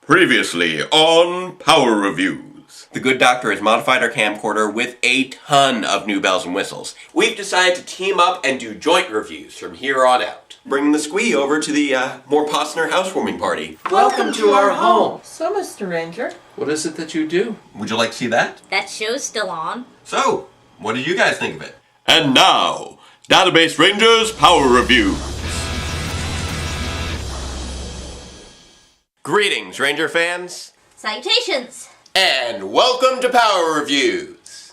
Previously on Power Reviews. The good doctor has modified our camcorder with a ton of new bells and whistles. We've decided to team up and do joint reviews from here on out. Bringing the squee over to the more Posner housewarming party. Welcome to our home. So, Mr. Ranger, What is it that you do? Would you like to see that? That show's still on. So, what did you guys think of it? And now, Database Rangers Power Reviews. Greetings, Ranger fans. Salutations. And welcome to Power Reviews.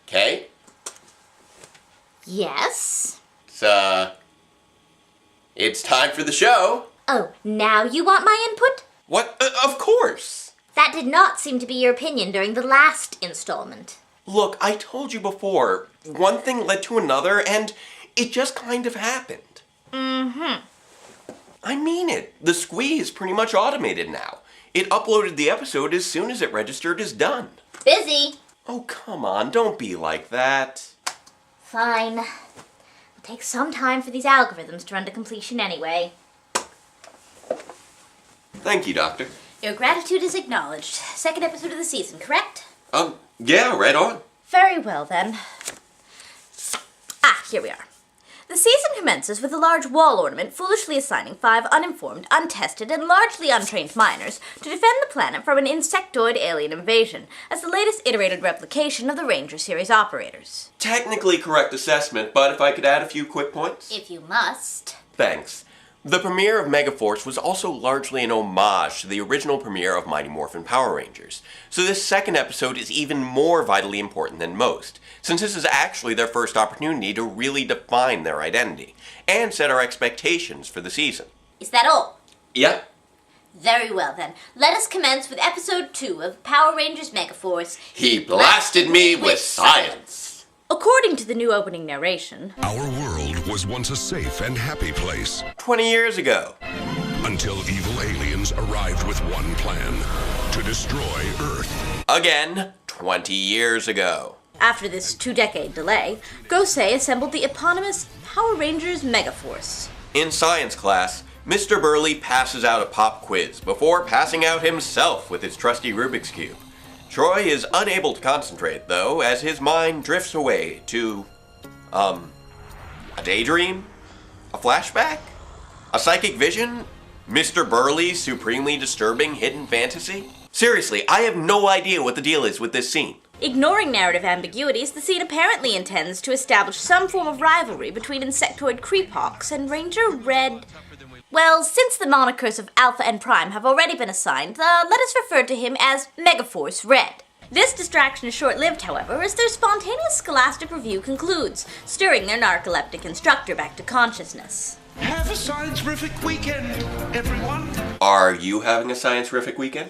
Okay? Yes? It's time for the show. Oh, now you want my input? What? Of course. That did not seem to be your opinion during the last installment. Look, I told you before, one thing led to another, and it just kind of happened. I mean it. The squee is pretty much automated now. It uploaded the episode as soon as it registered as done. Busy. Oh, come on, don't be like that. Fine. It'll take some time for these algorithms to run to completion anyway. Thank you, Doctor. Your gratitude is acknowledged. Second episode of the season, correct? Yeah, right on. Very well, then. Here we are. The season commences with a large wall ornament foolishly assigning 5 uninformed, untested, and largely untrained miners to defend the planet from an insectoid alien invasion, as the latest iterated replication of the Ranger series operators. Technically correct assessment, but if I could add a few quick points? If you must. Thanks. The premiere of Megaforce was also largely an homage to the original premiere of Mighty Morphin Power Rangers, so this second episode is even more vitally important than most, since this is actually their first opportunity to really define their identity, and set our expectations for the season. Is that all? Yep. Very well then. Let us commence with episode 2 of Power Rangers Megaforce. He blasted me with science. According to the new opening narration, Our world was once a safe and happy place 20 years ago. until evil aliens arrived with one plan: to destroy Earth. Again, 20 years ago. after this 2-decade delay, Gosei assembled the eponymous Power Rangers Megaforce. In science class, Mr. Burley passes out a pop quiz before passing out himself with his trusty Rubik's Cube. Troy is unable to concentrate, though, as his mind drifts away to, a daydream? A flashback? A psychic vision? Mr. Burley's supremely disturbing hidden fantasy? Seriously, I have no idea what the deal is with this scene. Ignoring narrative ambiguities, the scene apparently intends to establish some form of rivalry between insectoid creephawks and Ranger Red. Well, since the monikers of Alpha and Prime have already been assigned, let us refer to him as Megaforce Red. This distraction is short-lived, however, as their spontaneous scholastic review concludes, stirring their narcoleptic instructor back to consciousness. Have a science-rific weekend, everyone. Are you having a science-rific weekend?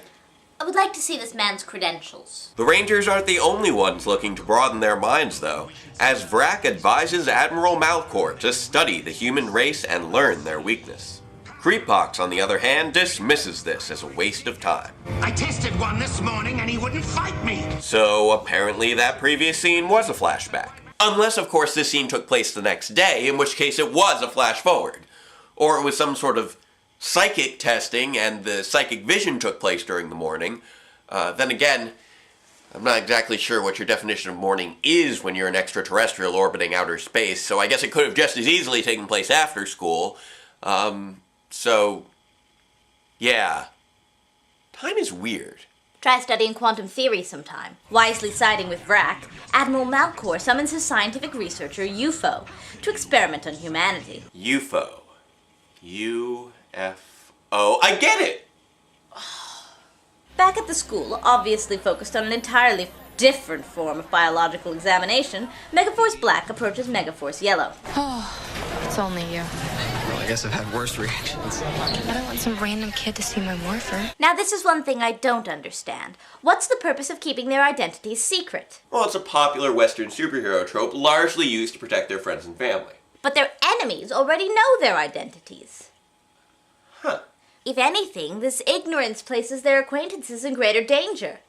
I would like to see this man's credentials. The Rangers aren't the only ones looking to broaden their minds, though, as Vrak advises Admiral Malcor to study the human race and learn their weakness. Creepbox, on the other hand, dismisses this as a waste of time. I tested one this morning and he wouldn't fight me. So apparently that previous scene was a flashback. Unless, of course, this scene took place the next day, in which case it was a flash forward. Or it was some sort of psychic testing and the psychic vision took place during the morning. Then again, I'm not exactly sure what your definition of morning is when you're an extraterrestrial orbiting outer space, so I guess it could have just as easily taken place after school. So, yeah. Time is weird. Try studying quantum theory sometime. Wisely siding with Vrak, Admiral Malcor summons his scientific researcher, UFO, to experiment on humanity. UFO. U-F-O. I get it! Back at the school, obviously focused on an entirely different form of biological examination, Megaforce Black approaches Megaforce Yellow. It's only you. Well, I guess I've had worse reactions. I don't want some random kid to see my morpher. Now this is one thing I don't understand. What's the purpose of keeping their identities secret? Well, it's a popular Western superhero trope largely used to protect their friends and family. But their enemies already know their identities. Huh. If anything, this ignorance places their acquaintances in greater danger.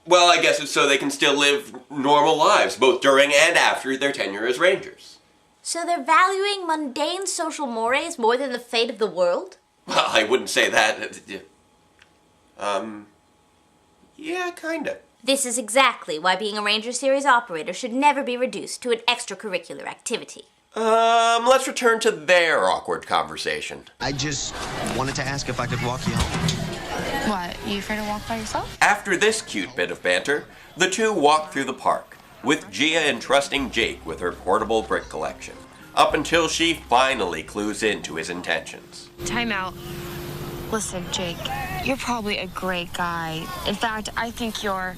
Well, I guess it's so they can still live normal lives, both during and after their tenure as Rangers. So they're valuing mundane social mores more than the fate of the world? Well, I wouldn't say that. Yeah, kinda. This is exactly why being a Ranger Series operator should never be reduced to an extracurricular activity. Let's return to their awkward conversation. I just wanted to ask if I could walk you home. What, you afraid to walk by yourself? After this cute bit of banter, the two walk through the park, with Gia entrusting Jake with her portable brick collection, up until she finally clues into his intentions. Time out. Listen, Jake, you're probably a great guy. In fact, I think you're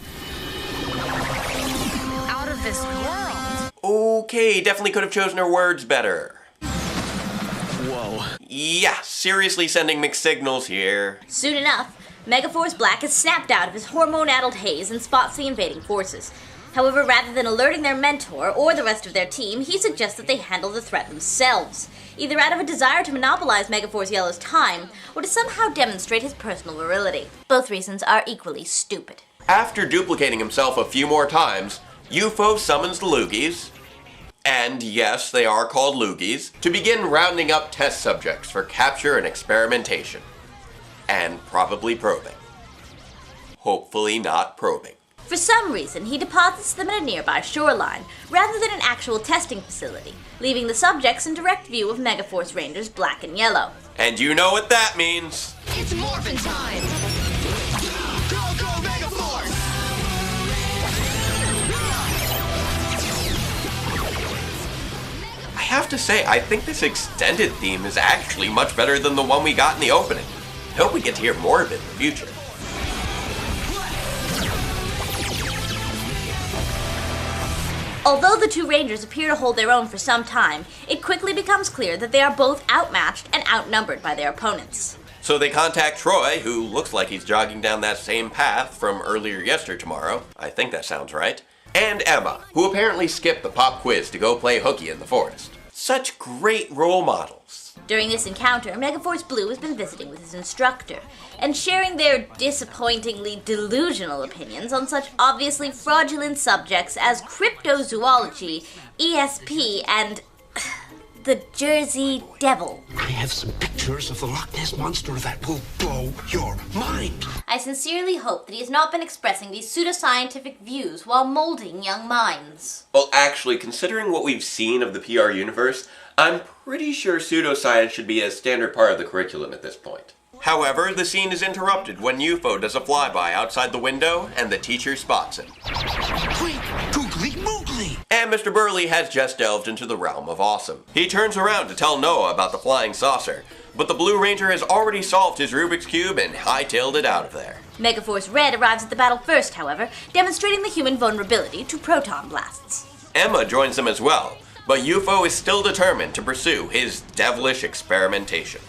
out of this world. Okay, definitely could have chosen her words better. Whoa. Yeah, seriously sending mixed signals here. Soon enough, Megaforce Black is snapped out of his hormone-addled haze and spots the invading forces. However, rather than alerting their mentor or the rest of their team, he suggests that they handle the threat themselves, either out of a desire to monopolize Megaforce Yellow's time, or to somehow demonstrate his personal virility. Both reasons are equally stupid. After duplicating himself a few more times, UFO summons the Loogies, and yes, they are called Loogies, to begin rounding up test subjects for capture and experimentation. And probably probing. Hopefully not probing. For some reason, he deposits them in a nearby shoreline, rather than an actual testing facility, leaving the subjects in direct view of Megaforce Rangers Black and Yellow. And you know what that means. It's morphin' time! Go, go, Megaforce! I have to say, I think this extended theme is actually much better than the one we got in the opening. I hope we get to hear more of it in the future. Although the two Rangers appear to hold their own for some time, it quickly becomes clear that they are both outmatched and outnumbered by their opponents. So they contact Troy, who looks like he's jogging down that same path from earlier yestertomorrow. I think that sounds right. And Emma, who apparently skipped the pop quiz to go play hooky in the forest. Such great role models. During this encounter, Megaforce Blue has been visiting with his instructor, and sharing their disappointingly delusional opinions on such obviously fraudulent subjects as cryptozoology, ESP, and the Jersey Devil. I have some pictures of the Loch Ness Monster that will blow your mind. I sincerely hope that he has not been expressing these pseudoscientific views while molding young minds. Well, actually, considering what we've seen of the PR universe, I'm pretty sure pseudoscience should be a standard part of the curriculum at this point. However, the scene is interrupted when UFO does a flyby outside the window and the teacher spots him. Quick, googly moogly. And Mr. Burley has just delved into the realm of awesome. He turns around to tell Noah about the flying saucer, but the Blue Ranger has already solved his Rubik's Cube and hightailed it out of there. Megaforce Red arrives at the battle first, however, demonstrating the human vulnerability to proton blasts. Emma joins them as well, but UFO is still determined to pursue his devilish experimentations.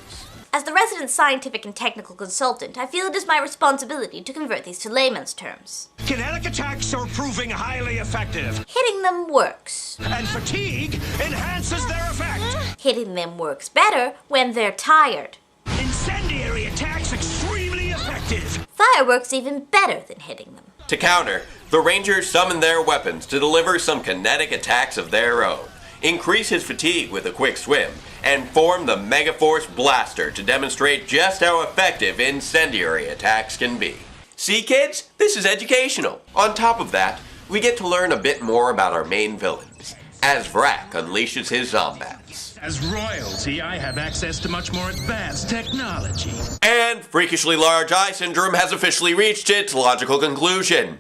As the resident scientific and technical consultant, I feel it is my responsibility to convert these to layman's terms. Kinetic attacks are proving highly effective, Hitting them works. and fatigue enhances their effect. Hitting them works better when they're tired. Incendiary attacks extremely effective. Fire works even better than hitting them. To counter, the Rangers summon their weapons to deliver some kinetic attacks of their own, increase his fatigue with a quick swim, and form the Megaforce Blaster to demonstrate just how effective incendiary attacks can be. See, kids? This is educational. On top of that, we get to learn a bit more about our main villains, as Vrak unleashes his Zombats. As royalty, I have access to much more advanced technology. And Freakishly Large Eye Syndrome has officially reached its logical conclusion.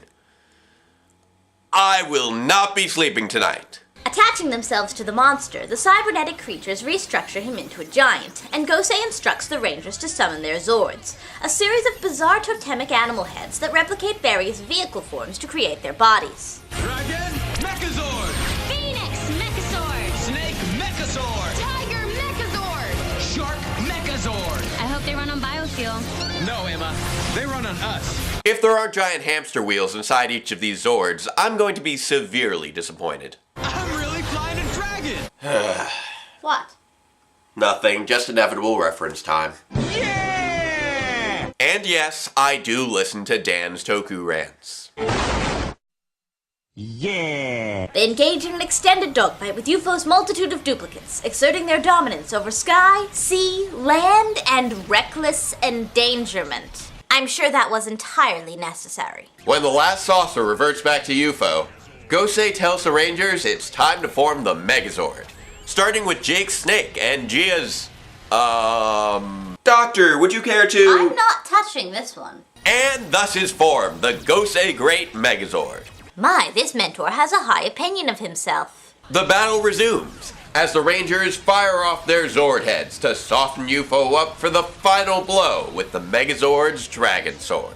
I will not be sleeping tonight. Attaching themselves to the monster, the cybernetic creatures restructure him into a giant, and Gosei instructs the Rangers to summon their Zords, a series of bizarre totemic animal heads that replicate various vehicle forms to create their bodies. Dragon Mechazord! Phoenix Mechazord! Snake Mechazord! Tiger Mechazord! Shark Mechazord! I hope they run on biofuel. No, Emma. They run on us. If there aren't giant hamster wheels inside each of these Zords, I'm going to be severely disappointed. I'm really flying a dragon! What? Nothing, just inevitable reference time. Yeah! And yes, I do listen to Dan's Toku rants. Yeah! They engage in an extended dogfight with UFO's multitude of duplicates, exerting their dominance over sky, sea, land, and reckless endangerment. I'm sure that was entirely necessary. When the last saucer reverts back to UFO, Gosei tells the Rangers it's time to form the Megazord, starting with Jake's snake and Gia's, Doctor, would you care to... I'm not touching this one. And thus is formed the Gosei Great Megazord. My, this mentor has a high opinion of himself. The battle resumes as the Rangers fire off their Zord heads to soften UFO up for the final blow with the Megazord's Dragon Sword.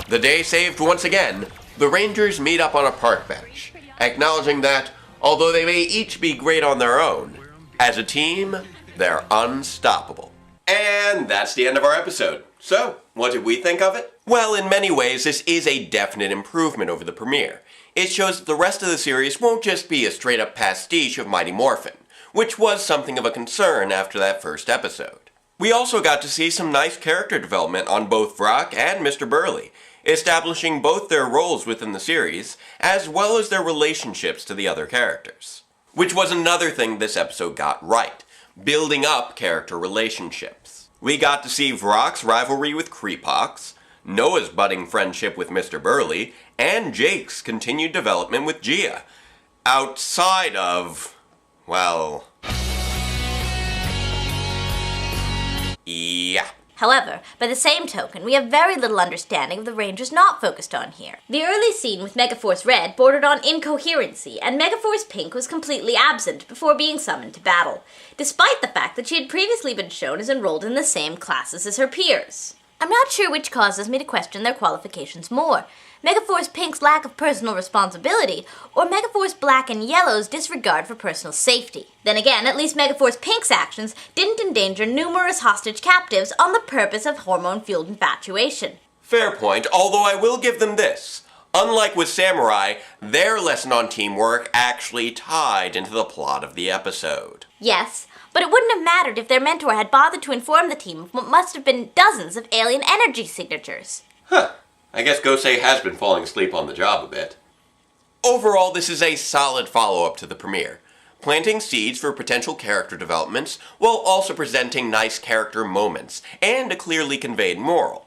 The day saved once again, the Rangers meet up on a park bench, acknowledging that, although they may each be great on their own, as a team, they're unstoppable. And that's the end of our episode. So, what did we think of it? Well, in many ways, this is a definite improvement over the premiere. It shows that the rest of the series won't just be a straight-up pastiche of Mighty Morphin, which was something of a concern after that first episode. We also got to see some nice character development on both Vrock and Mr. Burley, establishing both their roles within the series, as well as their relationships to the other characters. Which was another thing this episode got right, building up character relationships. We got to see Vrock's rivalry with Creepox, Noah's budding friendship with Mr. Burley, and Jake's continued development with Gia. Outside of, well... yeah. However, by the same token, we have very little understanding of the Rangers not focused on here. The early scene with Megaforce Red bordered on incoherency, and Megaforce Pink was completely absent before being summoned to battle, despite the fact that she had previously been shown as enrolled in the same classes as her peers. I'm not sure which causes me to question their qualifications more, Megaforce Pink's lack of personal responsibility, or Megaforce Black and Yellow's disregard for personal safety. Then again, at least Megaforce Pink's actions didn't endanger numerous hostage captives on the purpose of hormone-fueled infatuation. Fair point, although I will give them this. Unlike with Samurai, their lesson on teamwork actually tied into the plot of the episode. Yes, but it wouldn't have mattered if their mentor had bothered to inform the team of what must have been dozens of alien energy signatures. Huh. I guess Gosei has been falling asleep on the job a bit. Overall, this is a solid follow-up to the premiere, planting seeds for potential character developments while also presenting nice character moments and a clearly conveyed moral.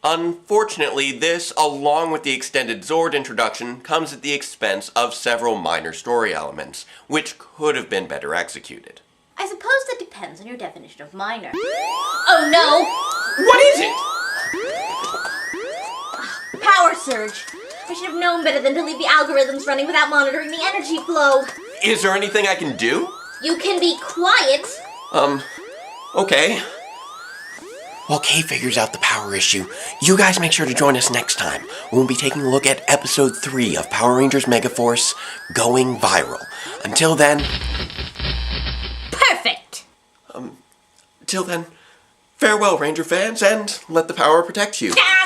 Unfortunately, this, along with the extended Zord introduction, comes at the expense of several minor story elements, which could have been better executed. I suppose that depends on your definition of minor. Oh no! What is it? Power surge! I should have known better than to leave the algorithms running without monitoring the energy flow. Is there anything I can do? You can be quiet. Okay. While Kay figures out the power issue, you guys make sure to join us next time. We'll be taking a look at episode 3 of Power Rangers Megaforce, Going Viral. Until then... Perfect! Till then, farewell, Ranger fans, and let the power protect you. Ah!